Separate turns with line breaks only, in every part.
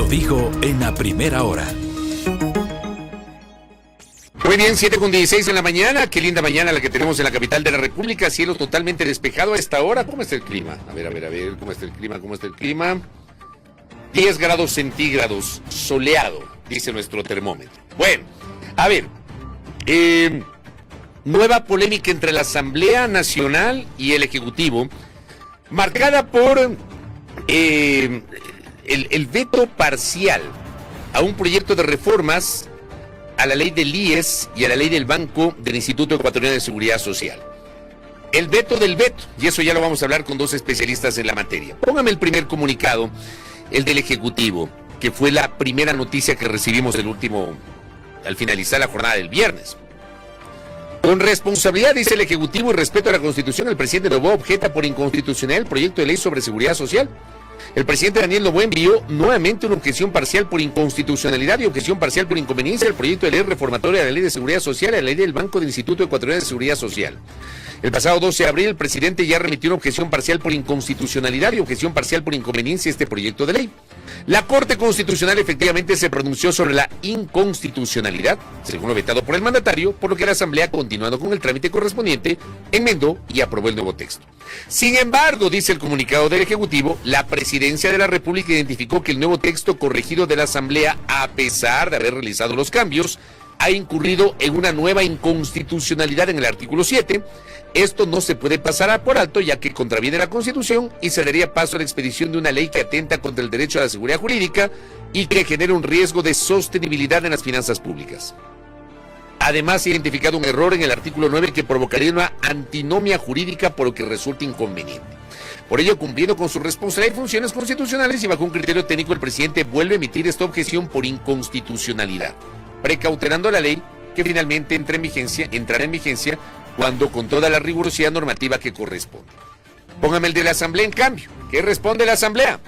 lo dijo en la primera hora.
Muy bien, 7:16 en la mañana. Qué linda mañana la que tenemos en la capital de la República. Cielo totalmente despejado a esta hora. ¿Cómo está el clima? A ver. ¿Cómo está el clima? 10 grados centígrados, soleado, dice nuestro termómetro. Bueno, a ver. Nueva polémica entre la Asamblea Nacional y el Ejecutivo, marcada por el veto parcial a un proyecto de reformas a la ley del IES y a la ley del Banco del Instituto Ecuatoriano de Seguridad Social. El veto del veto, y eso ya lo vamos a hablar con dos especialistas en la materia. Póngame el primer comunicado, el del Ejecutivo, que fue la primera noticia que recibimos al finalizar la jornada del viernes. Con responsabilidad, dice el Ejecutivo, y respeto a la Constitución, el presidente Noboa objeta por inconstitucional el proyecto de ley sobre seguridad social. El presidente Daniel Noboa envió nuevamente una objeción parcial por inconstitucionalidad y objeción parcial por inconveniencia al proyecto de ley reformatoria de la Ley de Seguridad Social y a la Ley del Banco del Instituto Ecuatoriano de Seguridad Social. El pasado 12 de abril, el presidente ya remitió una objeción parcial por inconstitucionalidad y objeción parcial por inconveniencia a este proyecto de ley. La Corte Constitucional efectivamente se pronunció sobre la inconstitucionalidad, según lo vetado por el mandatario, por lo que la Asamblea, continuando con el trámite correspondiente, enmendó y aprobó el nuevo texto. Sin embargo, dice el comunicado del Ejecutivo, la Presidencia de la República identificó que el nuevo texto corregido de la Asamblea, a pesar de haber realizado los cambios, ha incurrido en una nueva inconstitucionalidad en el artículo 7. Esto no se puede pasar por alto, ya que contraviene la Constitución y se daría paso a la expedición de una ley que atenta contra el derecho a la seguridad jurídica y que genera un riesgo de sostenibilidad en las finanzas públicas. Además, se ha identificado un error en el artículo 9 que provocaría una antinomia jurídica, por lo que resulta inconveniente. Por ello, cumpliendo con su responsabilidad y funciones constitucionales y bajo un criterio técnico, el presidente vuelve a emitir esta objeción por inconstitucionalidad, precautelando la ley que finalmente entrará en vigencia cuando con toda la rigurosidad normativa que corresponde. Póngame el de la Asamblea, en cambio. ¿Qué responde la Asamblea?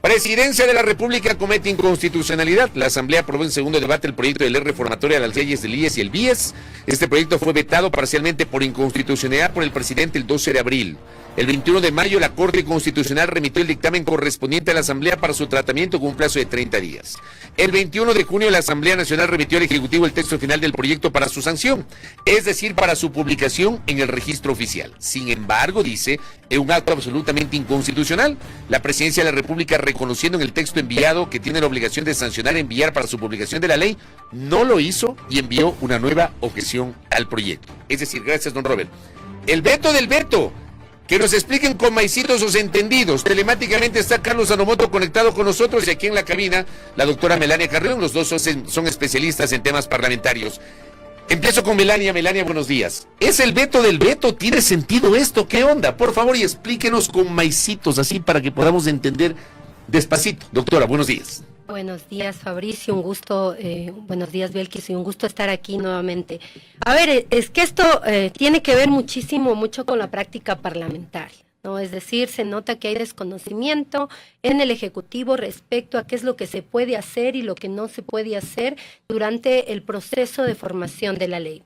Presidencia de la República comete inconstitucionalidad. La Asamblea aprobó en segundo debate el proyecto de ley reformatoria de las leyes del IES y el BIES. Este proyecto fue vetado parcialmente por inconstitucionalidad por el presidente el 12 de abril. El 21 de mayo, la Corte Constitucional remitió el dictamen correspondiente a la Asamblea para su tratamiento con un plazo de 30 días. El 21 de junio, la Asamblea Nacional remitió al Ejecutivo el texto final del proyecto para su sanción, es decir, para su publicación en el registro oficial. Sin embargo, dice, en un acto absolutamente inconstitucional, la Presidencia de la República, reconociendo en el texto enviado que tiene la obligación de sancionar y enviar para su publicación de la ley, no lo hizo y envió una nueva objeción al proyecto. Es decir, gracias, don Robert. El veto del veto. Que nos expliquen con maicitos sus entendidos. Telemáticamente está Carlos Anomoto conectado con nosotros y aquí en la cabina la doctora Melania Carrión. Los dos son especialistas en temas parlamentarios. Empiezo con Melania. Melania, buenos días. ¿Es el veto del veto? ¿Tiene sentido esto? ¿Qué onda? Por favor, y explíquenos con maicitos, así para que podamos entender despacito. Doctora, buenos días.
Buenos días, Fabricio, un gusto, buenos días, Belkis, y un gusto estar aquí nuevamente. A ver, es que esto tiene que ver mucho con la práctica parlamentaria, ¿no? Es decir, se nota que hay desconocimiento en el Ejecutivo respecto a qué es lo que se puede hacer y lo que no se puede hacer durante el proceso de formación de la ley.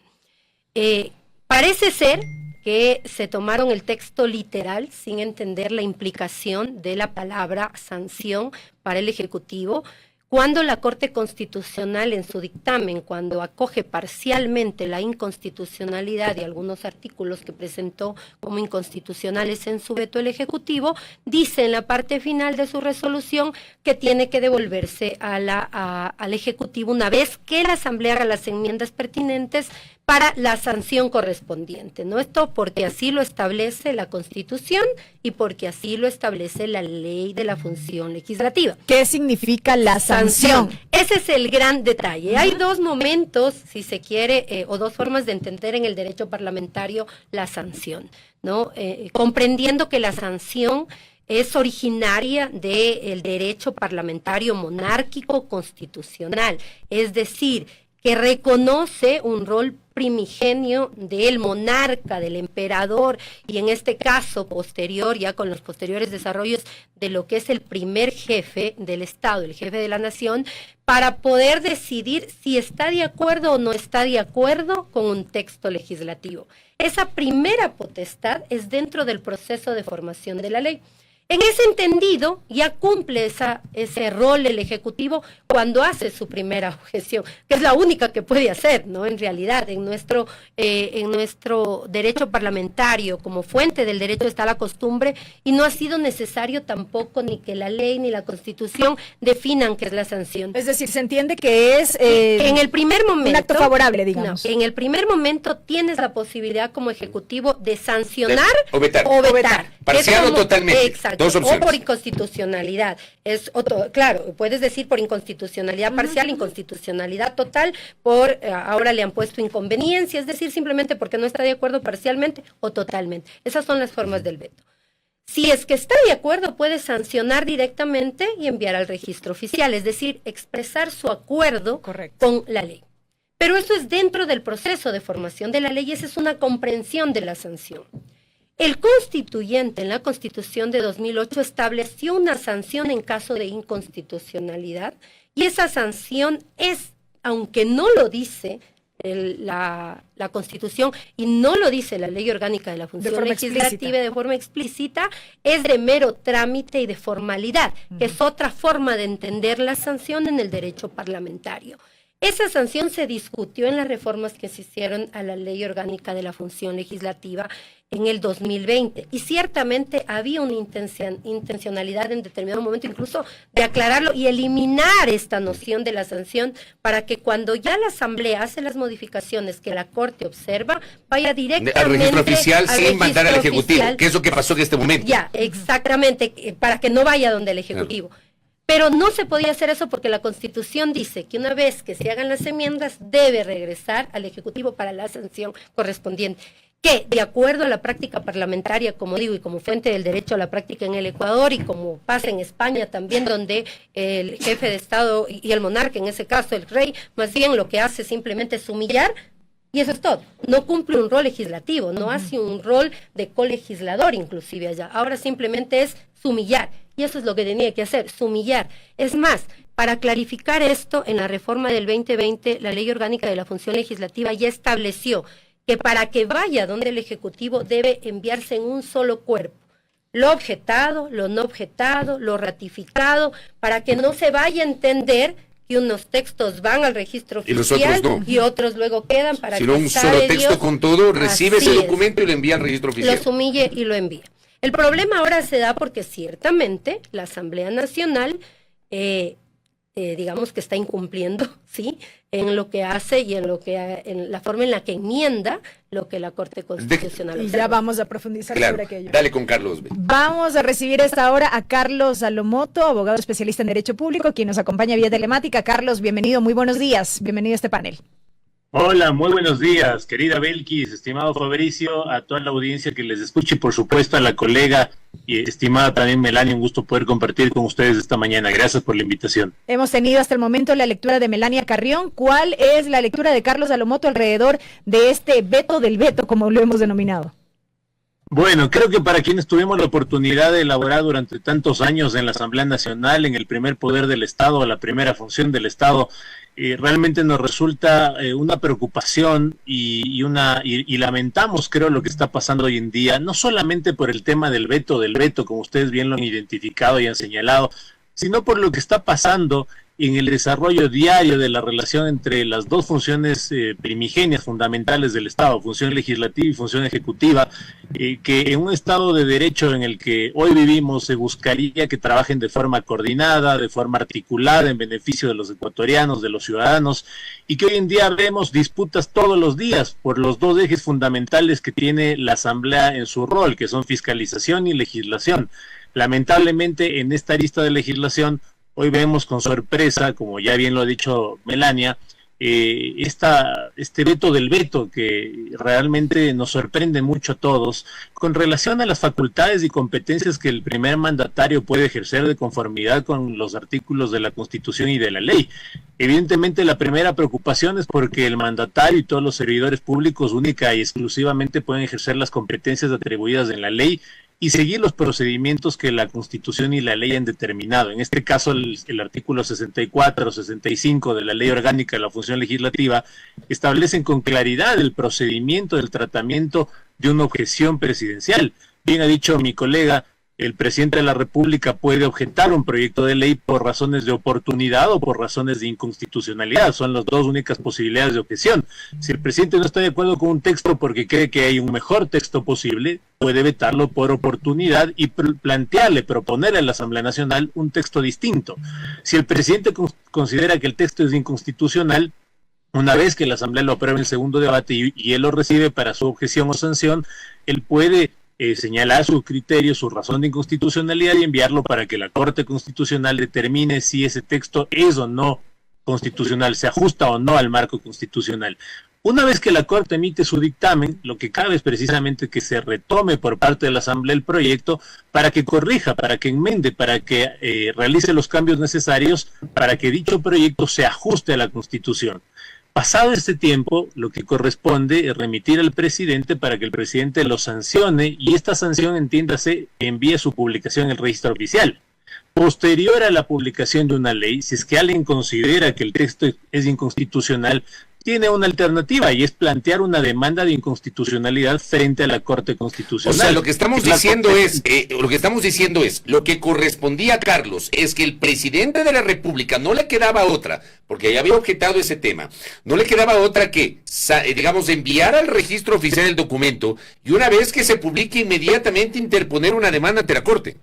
Parece ser que se tomaron el texto literal sin entender la implicación de la palabra sanción para el Ejecutivo, cuando la Corte Constitucional en su dictamen, cuando acoge parcialmente la inconstitucionalidad de algunos artículos que presentó como inconstitucionales en su veto el Ejecutivo, dice en la parte final de su resolución que tiene que devolverse al Ejecutivo una vez que la Asamblea haga las enmiendas pertinentes para la sanción correspondiente, ¿no? Esto porque así lo establece la Constitución y porque así lo establece la Ley de la Función Legislativa.
¿Qué significa la sanción?
Ese es el gran detalle. Hay dos momentos, si se quiere, o dos formas de entender en el derecho parlamentario la sanción, ¿no? Comprendiendo que la sanción es originaria del derecho parlamentario monárquico constitucional, es decir, que reconoce un rol primigenio del monarca, del emperador, y en este caso posterior, ya con los posteriores desarrollos de lo que es el primer jefe del Estado, el jefe de la nación, para poder decidir si está de acuerdo o no está de acuerdo con un texto legislativo. Esa primera potestad es dentro del proceso de formación de la ley. En ese entendido, ya cumple ese rol el Ejecutivo cuando hace su primera objeción, que es la única que puede hacer, ¿no? En realidad, en nuestro derecho parlamentario, como fuente del derecho está la costumbre, y no ha sido necesario tampoco ni que la ley ni la Constitución definan qué es la sanción.
Es decir, se entiende que es
en el primer momento,
un acto favorable, digamos.
No, en el primer momento tienes la posibilidad como Ejecutivo de sancionar
o vetar. Parcial o totalmente.
Exacto.
Dos opciones.
O por inconstitucionalidad. Claro, puedes decir por inconstitucionalidad parcial, inconstitucionalidad total, ahora le han puesto inconveniencia, es decir, simplemente porque no está de acuerdo parcialmente o totalmente. Esas son las formas del veto. Si es que está de acuerdo, puede sancionar directamente y enviar al registro oficial, es decir, expresar su acuerdo con la ley. Pero eso es dentro del proceso de formación de la ley, esa es una comprensión de la sanción. El constituyente en la Constitución de 2008 estableció una sanción en caso de inconstitucionalidad y esa sanción es, aunque no lo dice la Constitución y no lo dice la Ley Orgánica de la Función Legislativa de forma explícita, es de mero trámite y de formalidad, que es otra forma de entender la sanción en el derecho parlamentario. Esa sanción se discutió en las reformas que se hicieron a la Ley Orgánica de la Función Legislativa en el 2020 y ciertamente había una intencionalidad en determinado momento incluso de aclararlo y eliminar esta noción de la sanción para que cuando ya la Asamblea hace las modificaciones que la Corte observa, vaya directamente
al registro oficial sin mandar al Ejecutivo, que es lo que pasó en este momento.
Ya, exactamente, para que no vaya donde el Ejecutivo. Pero no se podía hacer eso porque la Constitución dice que una vez que se hagan las enmiendas debe regresar al Ejecutivo para la sanción correspondiente, que de acuerdo a la práctica parlamentaria, como digo, y como fuente del derecho a la práctica en el Ecuador y como pasa en España también, donde el jefe de Estado y el monarca, en ese caso el rey, más bien lo que hace simplemente es humillar. Y eso es todo. No cumple un rol legislativo, no hace un rol de colegislador inclusive allá. Ahora simplemente es sumillar. Y eso es lo que tenía que hacer, sumillar. Es más, para clarificar esto, en la reforma del 2020, la Ley Orgánica de la Función Legislativa ya estableció que para que vaya donde el Ejecutivo debe enviarse en un solo cuerpo. Lo objetado, lo no objetado, lo ratificado, para que no se vaya a entender que unos textos van al registro oficial y otros luego quedan para que
un solo texto con todo, recibe ese documento y lo envía al registro oficial.
Lo sumille y lo envía. El problema ahora se da porque ciertamente la Asamblea Nacional, digamos que está incumpliendo, ¿sí?, en lo que hace y en la forma en la que enmienda lo que la Corte Constitucional observa.
Y ya vamos a profundizar sobre aquello.
Dale con Carlos.
Vamos a recibir a esta hora a Carlos Salomoto, abogado especialista en Derecho Público, quien nos acompaña vía telemática. Carlos, bienvenido, muy buenos días. Bienvenido a este panel.
Hola, muy buenos días, querida Belkis, estimado Fabricio, a toda la audiencia que les escuche y por supuesto a la colega y estimada también Melania, un gusto poder compartir con ustedes esta mañana. Gracias por la invitación.
Hemos tenido hasta el momento la lectura de Melania Carrión. ¿Cuál es la lectura de Carlos Salomoto alrededor de este veto del veto, como lo hemos denominado?
Bueno, creo que para quienes tuvimos la oportunidad de elaborar durante tantos años en la Asamblea Nacional, en el primer poder del Estado, la primera función del Estado, realmente nos resulta una preocupación y lamentamos, creo, lo que está pasando hoy en día, no solamente por el tema del veto, como ustedes bien lo han identificado y han señalado, sino por lo que está pasando en el desarrollo diario de la relación entre las dos funciones primigenias fundamentales del Estado, función legislativa y función ejecutiva, que en un Estado de derecho en el que hoy vivimos se buscaría que trabajen de forma coordinada, de forma articulada en beneficio de los ecuatorianos, de los ciudadanos, y que hoy en día vemos disputas todos los días por los dos ejes fundamentales que tiene la Asamblea en su rol, que son fiscalización y legislación. Lamentablemente, en esta lista de legislación, hoy vemos con sorpresa, como ya bien lo ha dicho Melania, este veto del veto que realmente nos sorprende mucho a todos con relación a las facultades y competencias que el primer mandatario puede ejercer de conformidad con los artículos de la Constitución y de la ley. Evidentemente la primera preocupación es porque el mandatario y todos los servidores públicos única y exclusivamente pueden ejercer las competencias atribuidas en la ley y seguir los procedimientos que la Constitución y la ley han determinado. En este caso, el artículo 64 o 65 de la Ley Orgánica de la Función Legislativa establecen con claridad el procedimiento del tratamiento de una objeción presidencial. Bien ha dicho mi colega, el presidente de la República puede objetar un proyecto de ley por razones de oportunidad o por razones de inconstitucionalidad. Son las dos únicas posibilidades de objeción. Si el presidente no está de acuerdo con un texto porque cree que hay un mejor texto posible, puede vetarlo por oportunidad y proponerle a la Asamblea Nacional un texto distinto. Si el presidente considera que el texto es inconstitucional, una vez que la Asamblea lo apruebe en el segundo debate y él lo recibe para su objeción o sanción, él puede señalar su criterio, su razón de inconstitucionalidad y enviarlo para que la Corte Constitucional determine si ese texto es o no constitucional, se ajusta o no al marco constitucional. Una vez que la Corte emite su dictamen, lo que cabe es precisamente que se retome por parte de la Asamblea el proyecto para que corrija, para que enmende, para que realice los cambios necesarios para que dicho proyecto se ajuste a la Constitución. Pasado este tiempo, lo que corresponde es remitir al presidente para que el presidente lo sancione y esta sanción, entiéndase, envíe su publicación en el registro oficial. Posterior a la publicación de una ley, si es que alguien considera que el texto es inconstitucional, tiene una alternativa y es plantear una demanda de inconstitucionalidad frente a la Corte Constitucional.
O sea, lo que estamos diciendo es, lo que correspondía a Carlos es que el presidente de la República no le quedaba otra, porque ya había objetado ese tema, no le quedaba otra que, digamos, enviar al registro oficial el documento y una vez que se publique inmediatamente interponer una demanda ante la Corte.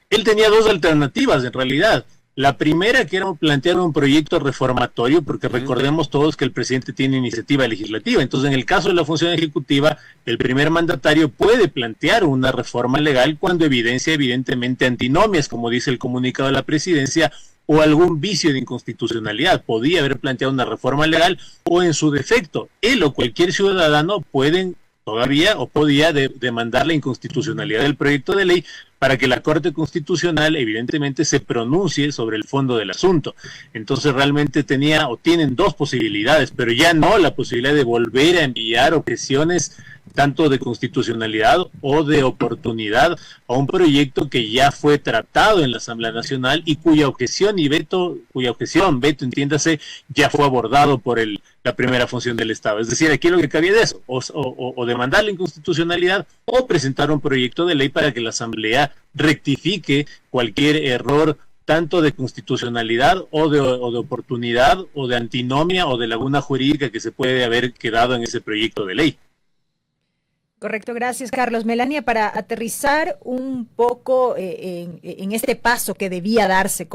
Él tenía dos alternativas en realidad. La primera, que era plantear un proyecto reformatorio, porque recordemos todos que el presidente tiene iniciativa legislativa. Entonces, en el caso de la función ejecutiva, el primer mandatario puede plantear una reforma legal cuando evidencia evidentemente antinomias, como dice el comunicado de la presidencia, o algún vicio de inconstitucionalidad. Podía haber planteado una reforma legal o, en su defecto, él o cualquier ciudadano pueden todavía o podía demandar la inconstitucionalidad del proyecto de ley para que la Corte Constitucional evidentemente se pronuncie sobre el fondo del asunto. Entonces realmente tienen dos posibilidades, pero ya no la posibilidad de volver a enviar objeciones tanto de constitucionalidad o de oportunidad a un proyecto que ya fue tratado en la Asamblea Nacional y cuya objeción, veto, entiéndase, ya fue abordado por la primera función del Estado. Es decir, aquí lo que cabía de eso, o demandar la inconstitucionalidad o presentar un proyecto de ley para que la Asamblea rectifique cualquier error tanto de constitucionalidad o de oportunidad o de antinomia o de laguna jurídica que se puede haber quedado en ese proyecto de ley.
Correcto, gracias Carlos. Melania, para aterrizar un poco en este paso que debía darse,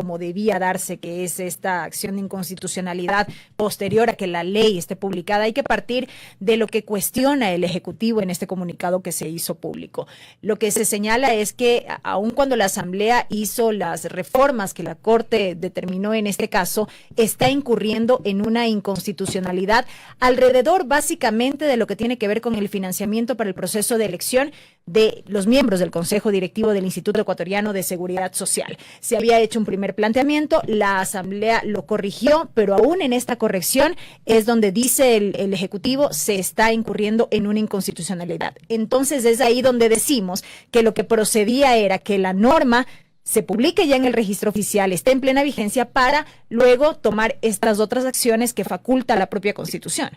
que es esta acción de inconstitucionalidad posterior a que la ley esté publicada, hay que partir de lo que cuestiona el Ejecutivo en este comunicado que se hizo público. Lo que se señala es que aun cuando la Asamblea hizo las reformas que la Corte determinó en este caso, está incurriendo en una inconstitucionalidad alrededor básicamente de lo que tiene que ver con el financiamiento para el proceso de elección de los miembros del Consejo Directivo del Instituto Ecuatoriano de Seguridad Social. Se había hecho un primer planteamiento, la Asamblea lo corrigió, pero aún en esta corrección es donde dice el Ejecutivo se está incurriendo en una inconstitucionalidad. Entonces es ahí donde decimos que lo que procedía era que la norma se publique ya en el registro oficial, esté en plena vigencia para luego tomar estas otras acciones que faculta la propia Constitución.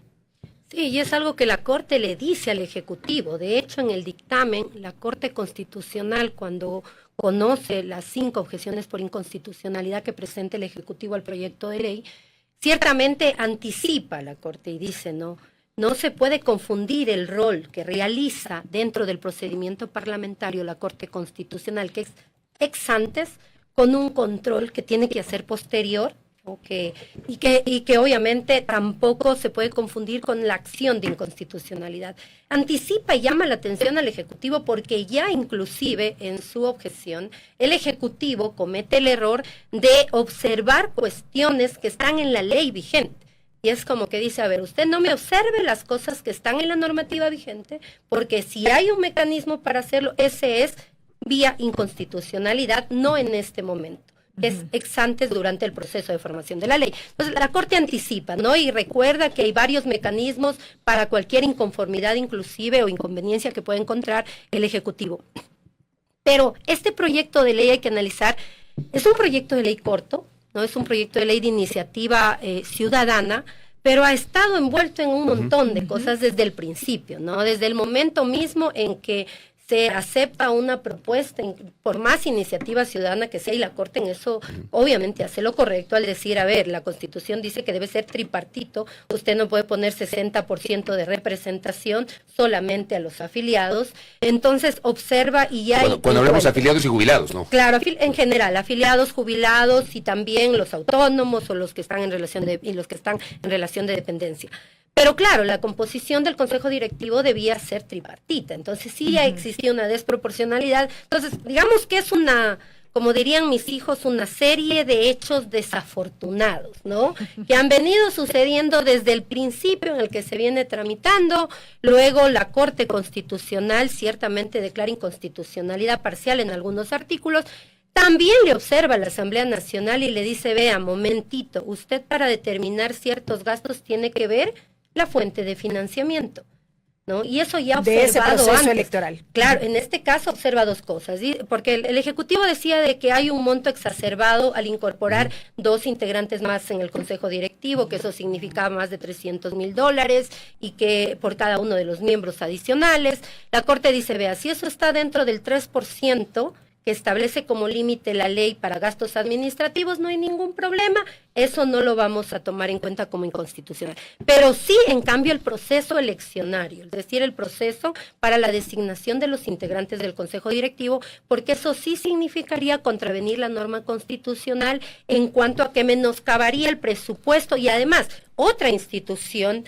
Sí, y es algo que la Corte le dice al Ejecutivo. De hecho, en el dictamen, la Corte Constitucional, cuando conoce las 5 objeciones por inconstitucionalidad que presenta el Ejecutivo al proyecto de ley, ciertamente anticipa la Corte y dice, no se puede confundir el rol que realiza dentro del procedimiento parlamentario la Corte Constitucional, que es ex antes, con un control que tiene que hacer posterior, y que obviamente tampoco se puede confundir con la acción de inconstitucionalidad. Anticipa y llama la atención al Ejecutivo porque ya inclusive en su objeción el Ejecutivo comete el error de observar cuestiones que están en la ley vigente. Y es como que dice, a ver, usted no me observe las cosas que están en la normativa vigente, porque si hay un mecanismo para hacerlo, ese es vía inconstitucionalidad, no en este momento. Es ex antes durante el proceso de formación de la ley. Entonces, la Corte anticipa, ¿no? Y recuerda que hay varios mecanismos para cualquier inconformidad inclusive o inconveniencia que pueda encontrar el Ejecutivo. Pero este proyecto de ley hay que analizar, es un proyecto de ley corto, ¿no? Es un proyecto de ley de iniciativa ciudadana, pero ha estado envuelto en un montón de cosas desde el principio, ¿no? Desde el momento mismo en que se acepta una propuesta, por más iniciativa ciudadana que sea, y la Corte en eso obviamente hace lo correcto al decir, a ver, la Constitución dice que debe ser tripartito, usted no puede poner 60% de representación solamente a los afiliados, entonces observa y ya...
Cuando hablamos de afiliados y jubilados, ¿no?
Claro, en general, afiliados, jubilados y también los autónomos o los que están en relación de dependencia. Pero claro, la composición del Consejo Directivo debía ser tripartita, entonces sí ya existía una desproporcionalidad. Entonces, digamos que es una, como dirían mis hijos, una serie de hechos desafortunados, ¿no? Que han venido sucediendo desde el principio en el que se viene tramitando, luego la Corte Constitucional ciertamente declara inconstitucionalidad parcial en algunos artículos. También le observa a la Asamblea Nacional y le dice, vea, momentito, usted para determinar ciertos gastos tiene que ver la fuente de financiamiento, ¿no? Y eso ya observado
de ese proceso
antes.
Electoral.
Claro, en este caso observa dos cosas, porque el Ejecutivo decía de que hay un monto exacerbado al incorporar 2 integrantes más en el Consejo Directivo, que eso significaba más de $300,000 y que por cada uno de los miembros adicionales. La Corte dice, vea, si eso está dentro del 3%, que establece como límite la ley para gastos administrativos, no hay ningún problema, eso no lo vamos a tomar en cuenta como inconstitucional. Pero sí, en cambio, el proceso eleccionario, es decir, el proceso para la designación de los integrantes del Consejo Directivo, porque eso sí significaría contravenir la norma constitucional en cuanto a que menoscabaría el presupuesto y además otra institución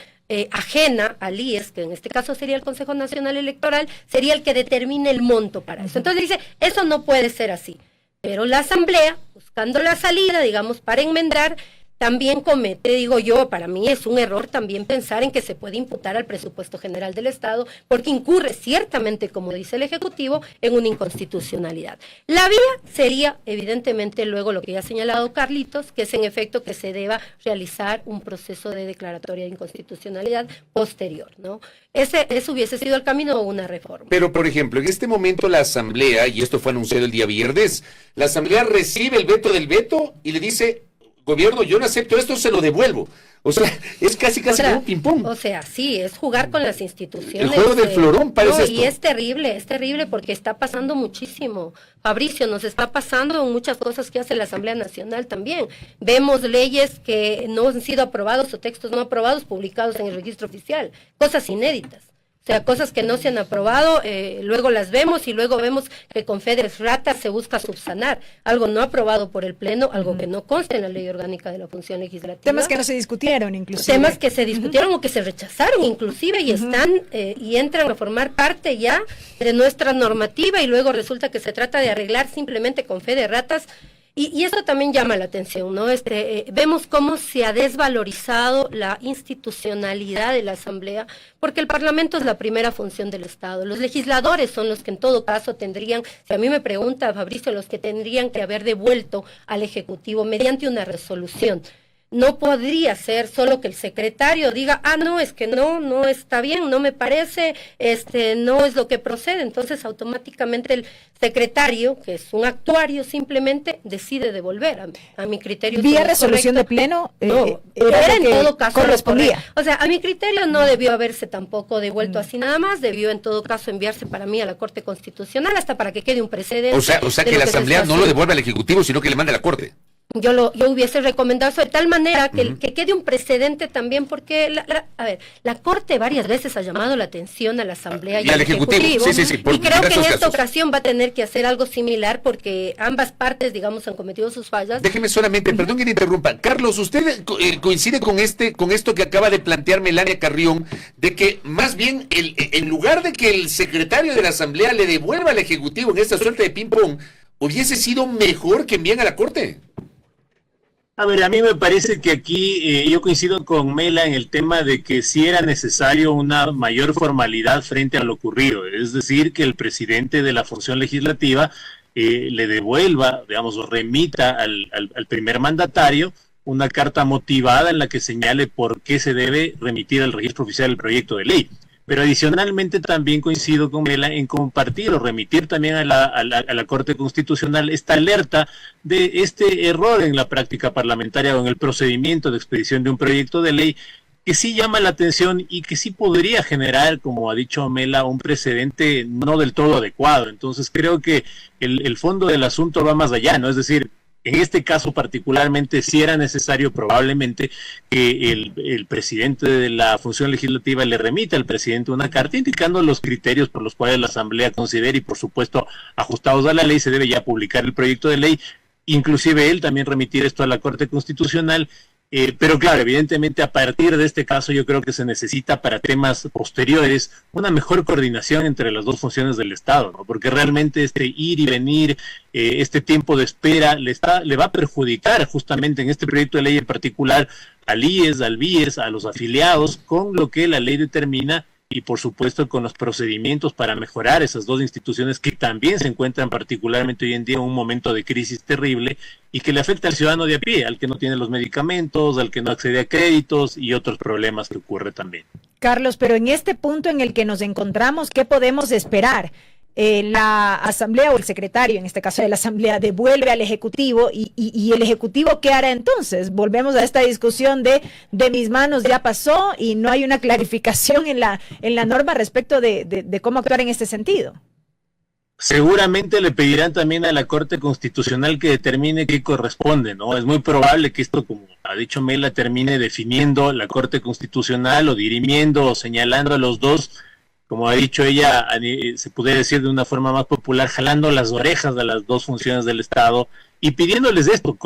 ajena al IES, que en este caso sería el Consejo Nacional Electoral, sería el que determine el monto para eso. Entonces dice, eso no puede ser así. Pero la Asamblea, buscando la salida, digamos, para enmendar, también comete, digo yo, para mí es un error también pensar en que se puede imputar al presupuesto general del Estado, porque incurre ciertamente, como dice el Ejecutivo, en una inconstitucionalidad. La vía sería, evidentemente, luego lo que ya ha señalado Carlitos, que es en efecto que se deba realizar un proceso de declaratoria de inconstitucionalidad posterior, ¿no? Ese hubiese sido el camino o una reforma.
Pero, por ejemplo, en este momento la Asamblea, y esto fue anunciado el día viernes, la Asamblea recibe el veto del veto y le dice... Gobierno, yo no acepto esto, se lo devuelvo. O sea, es casi como un ping-pong.
O sea, sí, es jugar con las instituciones.
El juego del florón parece esto.
Y es terrible porque está pasando muchísimo. Fabricio, nos está pasando en muchas cosas que hace la Asamblea Nacional también. Vemos leyes que no han sido aprobados o textos no aprobados publicados en el registro oficial. Cosas inéditas. O sea, cosas que no se han aprobado, luego las vemos y luego vemos que con Federes Ratas se busca subsanar algo no aprobado por el Pleno, algo que no consta en la Ley Orgánica de la Función Legislativa.
Temas que no se discutieron, inclusive.
Temas que se discutieron o que se rechazaron, inclusive, y están y entran a formar parte ya de nuestra normativa y luego resulta que se trata de arreglar simplemente con Federes Ratas. Y eso también llama la atención, ¿no? Vemos cómo se ha desvalorizado la institucionalidad de la Asamblea, porque el Parlamento es la primera función del Estado. Los legisladores son los que en todo caso tendrían, si a mí me pregunta Fabricio, los que tendrían que haber devuelto al Ejecutivo mediante una resolución. No podría ser solo que el secretario diga, no, es que no está bien, no me parece, no es lo que procede. Entonces automáticamente el secretario, que es un actuario, simplemente decide devolver a mi criterio.
¿Vía resolución de Pleno?
No, era en todo caso
correspondía.
O sea, a mi criterio no debió haberse tampoco devuelto así nada más, debió en todo caso enviarse para mí a la Corte Constitucional hasta para que quede un precedente.
O sea que la Asamblea no lo devuelve al Ejecutivo, sino que le manda a la Corte.
Yo hubiese recomendado eso de tal manera que quede un precedente también, porque la Corte varias veces ha llamado la atención a la Asamblea y al Ejecutivo.
Sí,
y creo que en esta ocasión va a tener que hacer algo similar porque ambas partes, digamos, han cometido sus fallas.
Déjeme solamente, perdón que le interrumpa. Carlos, ¿usted coincide con esto que acaba de plantear Melania Carrión, de que más bien en lugar de que el secretario de la Asamblea le devuelva al Ejecutivo en esta suerte de ping-pong, hubiese sido mejor que envíen a la Corte?
A ver, a mí me parece que aquí yo coincido con Mela en el tema de que sí era necesario una mayor formalidad frente a lo ocurrido, es decir, que el presidente de la función legislativa le devuelva, digamos, o remita al primer mandatario una carta motivada en la que señale por qué se debe remitir al registro oficial el proyecto de ley. Pero adicionalmente también coincido con Mela en compartir o remitir también a la Corte Constitucional esta alerta de este error en la práctica parlamentaria o en el procedimiento de expedición de un proyecto de ley que sí llama la atención y que sí podría generar, como ha dicho Mela, un precedente no del todo adecuado. Entonces creo que el fondo del asunto va más allá, ¿no? Es decir, en este caso particularmente sí era necesario probablemente que el presidente de la función legislativa le remita al presidente una carta indicando los criterios por los cuales la Asamblea considera y por supuesto ajustados a la ley se debe ya publicar el proyecto de ley, inclusive él también remitir esto a la Corte Constitucional. Pero claro, evidentemente a partir de este caso yo creo que se necesita para temas posteriores una mejor coordinación entre las dos funciones del Estado, ¿no? Porque realmente este ir y venir, este tiempo de espera le va a perjudicar justamente en este proyecto de ley en particular al IES, al BIES, a los afiliados, con lo que la ley determina y por supuesto con los procedimientos para mejorar esas dos instituciones que también se encuentran particularmente hoy en día en un momento de crisis terrible y que le afecta al ciudadano de a pie, al que no tiene los medicamentos, al que no accede a créditos y otros problemas que ocurre también.
Carlos, pero en este punto en el que nos encontramos, ¿qué podemos esperar? La Asamblea o el secretario, en este caso de la Asamblea, devuelve al Ejecutivo y el Ejecutivo, ¿qué hará entonces? Volvemos a esta discusión de mis manos ya pasó y no hay una clarificación en la norma respecto de cómo actuar en este sentido.
Seguramente le pedirán también a la Corte Constitucional que determine qué corresponde, ¿no? Es muy probable que esto, como ha dicho Mela, termine definiendo la Corte Constitucional o dirimiendo o señalando a los dos, como ha dicho ella, se puede decir de una forma más popular, jalando las orejas de las dos funciones del Estado y pidiéndoles esto,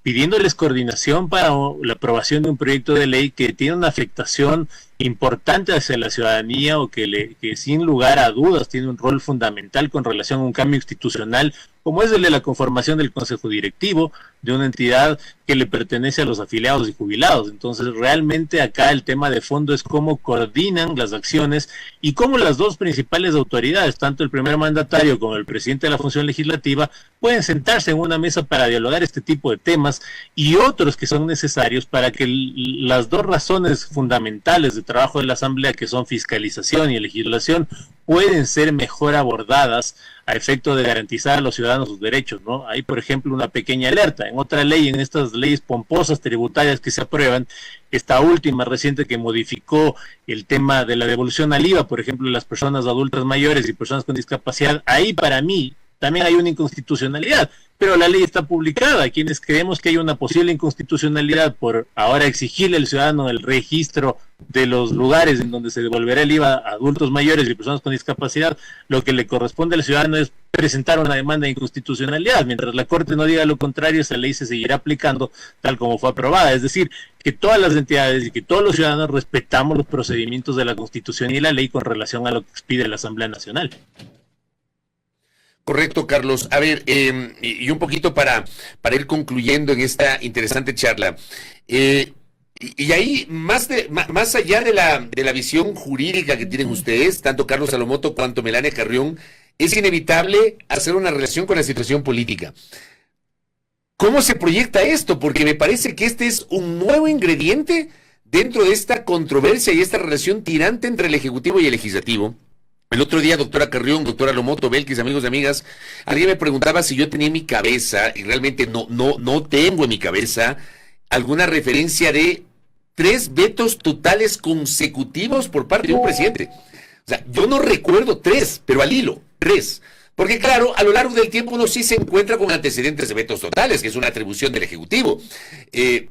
pidiéndoles coordinación para la aprobación de un proyecto de ley que tiene una afectación importante hacia la ciudadanía o que sin lugar a dudas tiene un rol fundamental con relación a un cambio institucional como es el de la conformación del Consejo Directivo de una entidad que le pertenece a los afiliados y jubilados. Entonces realmente acá el tema de fondo es cómo coordinan las acciones y cómo las dos principales autoridades, tanto el primer mandatario como el presidente de la función legislativa, pueden sentarse en una mesa para dialogar este tipo de temas y otros que son necesarios para que las dos razones fundamentales de trabajo de la Asamblea, que son fiscalización y legislación, pueden ser mejor abordadas a efecto de garantizar a los ciudadanos sus derechos, ¿no? Hay, por ejemplo, una pequeña alerta. En otra ley, en estas leyes pomposas tributarias que se aprueban, esta última reciente que modificó el tema de la devolución al IVA, por ejemplo, las personas adultas mayores y personas con discapacidad, ahí para mí también hay una inconstitucionalidad, pero la ley está publicada. Quienes creemos que hay una posible inconstitucionalidad por ahora exigirle al ciudadano el registro de los lugares en donde se devolverá el IVA a adultos mayores y personas con discapacidad, lo que le corresponde al ciudadano es presentar una demanda de inconstitucionalidad. Mientras la Corte no diga lo contrario, esa ley se seguirá aplicando tal como fue aprobada. Es decir, que todas las entidades y que todos los ciudadanos respetamos los procedimientos de la Constitución y la ley con relación a lo que expide la Asamblea Nacional.
Correcto, Carlos. A ver, y un poquito para ir concluyendo en esta interesante charla. Y ahí, más allá de la visión jurídica que tienen ustedes, tanto Carlos Salomoto cuanto Melania Carrión, es inevitable hacer una relación con la situación política. ¿Cómo se proyecta esto? Porque me parece que este es un nuevo ingrediente dentro de esta controversia y esta relación tirante entre el Ejecutivo y el Legislativo. El otro día, doctora Carrión, doctora Lomoto, Belkis, amigos y amigas, alguien me preguntaba si yo tenía en mi cabeza, y realmente no tengo en mi cabeza, alguna referencia de 3 vetos totales consecutivos por parte de un presidente. O sea, yo no recuerdo 3, pero al hilo, 3. Porque claro, a lo largo del tiempo uno sí se encuentra con antecedentes de vetos totales, que es una atribución del Ejecutivo.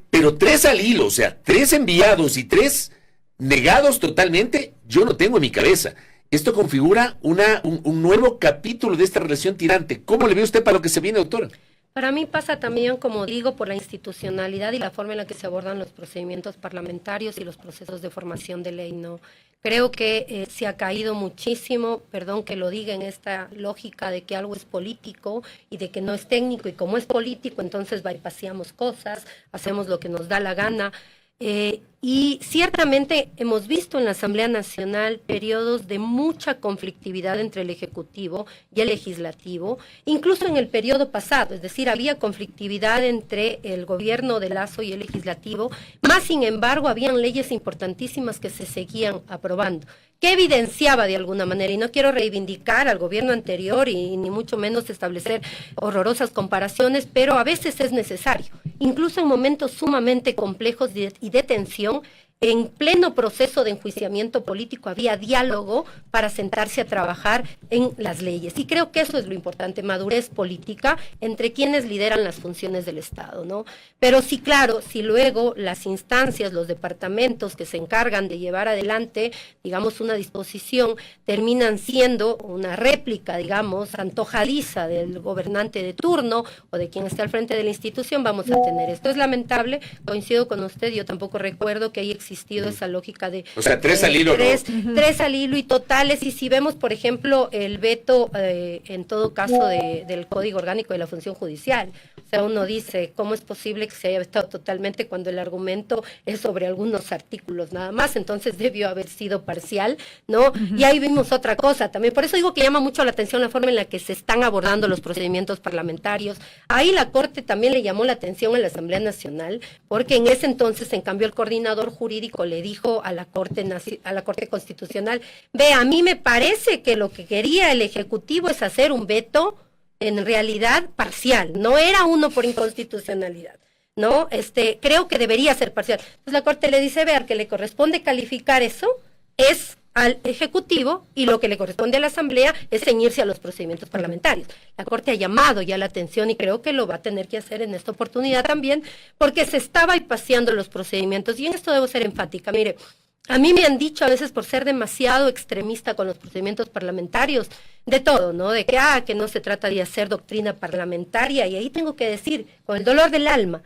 Pero 3 al hilo, o sea, 3 enviados y 3 negados totalmente, yo no tengo en mi cabeza. Esto configura un nuevo capítulo de esta relación tirante. ¿Cómo le ve usted para lo que se viene, doctora?
Para mí pasa también, como digo, por la institucionalidad y la forma en la que se abordan los procedimientos parlamentarios y los procesos de formación de ley, ¿no? Creo que se ha caído muchísimo, perdón que lo diga, en esta lógica de que algo es político y de que no es técnico, y como es político, entonces bypaseamos cosas, hacemos lo que nos da la gana. Y ciertamente hemos visto en la Asamblea Nacional periodos de mucha conflictividad entre el Ejecutivo y el Legislativo, incluso en el periodo pasado, es decir, había conflictividad entre el gobierno de Lasso y el Legislativo, más sin embargo habían leyes importantísimas que se seguían aprobando, que evidenciaba de alguna manera, y no quiero reivindicar al gobierno anterior y ni mucho menos establecer horrorosas comparaciones, pero a veces es necesario, incluso en momentos sumamente complejos y de tensión, en pleno proceso de enjuiciamiento político había diálogo para sentarse a trabajar en las leyes. Y creo que eso es lo importante, madurez política entre quienes lideran las funciones del Estado, ¿no? Pero sí, claro, si luego las instancias, los departamentos que se encargan de llevar adelante, digamos, una disposición, terminan siendo una réplica, digamos, antojadiza del gobernante de turno o de quien está al frente de la institución, vamos a tener esto. Es lamentable, coincido con usted, yo tampoco recuerdo que haya existido esa lógica de...
O sea, tres al hilo,
tres al hilo y totales, y si vemos, por ejemplo, el veto, en todo caso, del Código Orgánico de la Función Judicial, o sea, uno dice, ¿cómo es posible que se haya vetado totalmente cuando el argumento es sobre algunos artículos nada más? Entonces debió haber sido parcial, ¿no? Y ahí vimos otra cosa también, por eso digo que llama mucho la atención la forma en la que se están abordando los procedimientos parlamentarios. Ahí la Corte también le llamó la atención a la Asamblea Nacional, porque en ese entonces, en cambio, el coordinador jurídico le dijo a la Corte Constitucional, ve, a mí me parece que lo que quería el Ejecutivo es hacer un veto en realidad parcial, no era uno por inconstitucionalidad, ¿no? Creo que debería ser parcial. Entonces la Corte le dice, ver, que le corresponde calificar eso es al Ejecutivo y lo que le corresponde a la Asamblea es ceñirse a los procedimientos parlamentarios. La Corte ha llamado ya la atención y creo que lo va a tener que hacer en esta oportunidad también, porque se está bypaseando los procedimientos, y en esto debo ser enfática. Mire, a mí me han dicho a veces, por ser demasiado extremista con los procedimientos parlamentarios, de todo, ¿no? De que no se trata de hacer doctrina parlamentaria, y ahí tengo que decir, con el dolor del alma,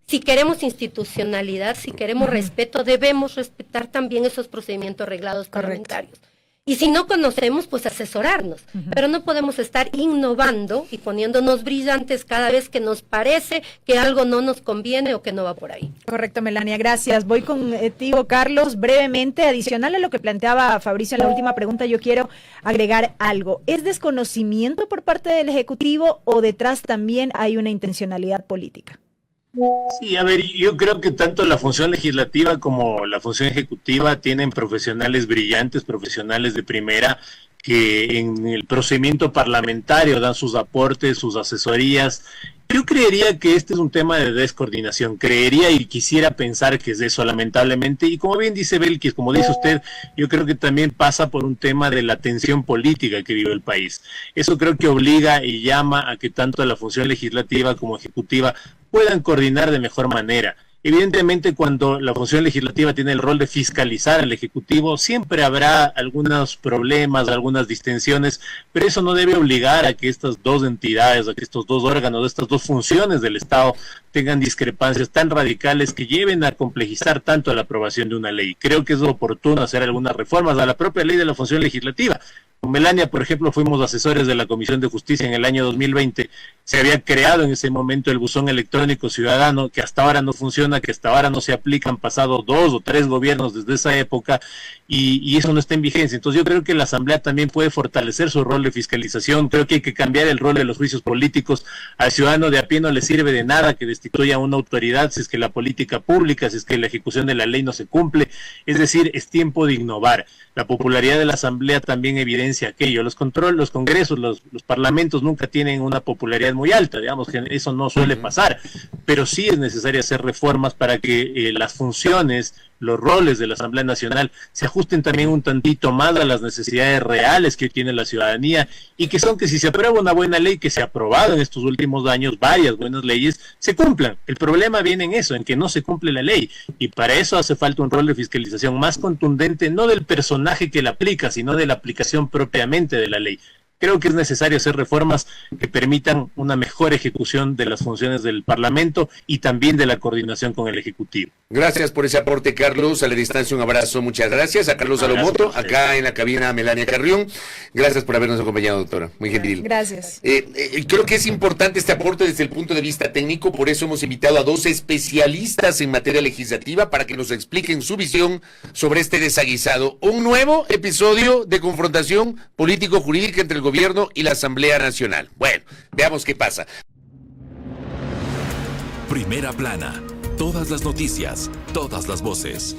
si queremos institucionalidad, si queremos respeto, debemos respetar también esos procedimientos reglados parlamentarios. Y si no conocemos, pues asesorarnos. Pero no podemos estar innovando y poniéndonos brillantes cada vez que nos parece que algo no nos conviene o que no va por ahí.
Correcto, Melania, gracias. Voy contigo, Carlos, brevemente, adicional a lo que planteaba Fabricio en la última pregunta, yo quiero agregar algo. ¿Es desconocimiento por parte del Ejecutivo o detrás también hay una intencionalidad política?
Sí, a ver, yo creo que tanto la función legislativa como la función ejecutiva tienen profesionales brillantes, profesionales de primera, que en el procedimiento parlamentario dan sus aportes, sus asesorías. Yo creería que este es un tema de descoordinación, creería y quisiera pensar que es eso, lamentablemente, y como bien dice Belkis, como dice usted, yo creo que también pasa por un tema de la tensión política que vive el país. Eso creo que obliga y llama a que tanto la función legislativa como ejecutiva puedan coordinar de mejor manera. Evidentemente, cuando la función legislativa tiene el rol de fiscalizar al Ejecutivo, siempre habrá algunos problemas, algunas distensiones, pero eso no debe obligar a que estas dos entidades, a que estos dos órganos, estas dos funciones del Estado tengan discrepancias tan radicales que lleven a complejizar tanto la aprobación de una ley. Creo que es oportuno hacer algunas reformas a la propia ley de la función legislativa. Con Melania, por ejemplo, fuimos asesores de la Comisión de Justicia en el año 2020. Se había creado en ese momento el buzón electrónico ciudadano, que hasta ahora no funciona, que hasta ahora no se aplica. Han pasado 2 o 3 gobiernos desde esa época y eso no está en vigencia. Entonces yo creo que la Asamblea también puede fortalecer su rol de fiscalización. Creo que hay que cambiar el rol de los juicios políticos. Al ciudadano de a pie no le sirve de nada que destituya una autoridad si es que la política pública, si es que la ejecución de la ley no se cumple. Es decir, es tiempo de innovar. La popularidad de la Asamblea también evidencia aquello. Los congresos, los parlamentos nunca tienen una popularidad muy alta, digamos que eso no suele pasar, pero sí es necesario hacer reformas para que las funciones, los roles de la Asamblea Nacional se ajusten también un tantito más a las necesidades reales que hoy tiene la ciudadanía, y que son que si se aprueba una buena ley, que se ha aprobado en estos últimos años varias buenas leyes, se cumplan. El problema viene en eso, en que no se cumple la ley, y para eso hace falta un rol de fiscalización más contundente, no del personaje que la aplica, sino de la aplicación propiamente de la ley. Creo que es necesario hacer reformas que permitan una mejor ejecución de las funciones del Parlamento y también de la coordinación con el Ejecutivo.
Gracias por ese aporte, Carlos. A la distancia, un abrazo. Muchas gracias. A Carlos Salomoto, acá en la cabina Melania Carrión. Gracias por habernos acompañado, doctora. Muy gentil.
Gracias.
Creo que es importante este aporte desde el punto de vista técnico. Por eso hemos invitado a 2 especialistas en materia legislativa para que nos expliquen su visión sobre este desaguisado. Un nuevo episodio de confrontación político-jurídica entre el Gobierno y la Asamblea Nacional. Bueno, veamos qué pasa.
Primera plana. Todas las noticias, todas las voces.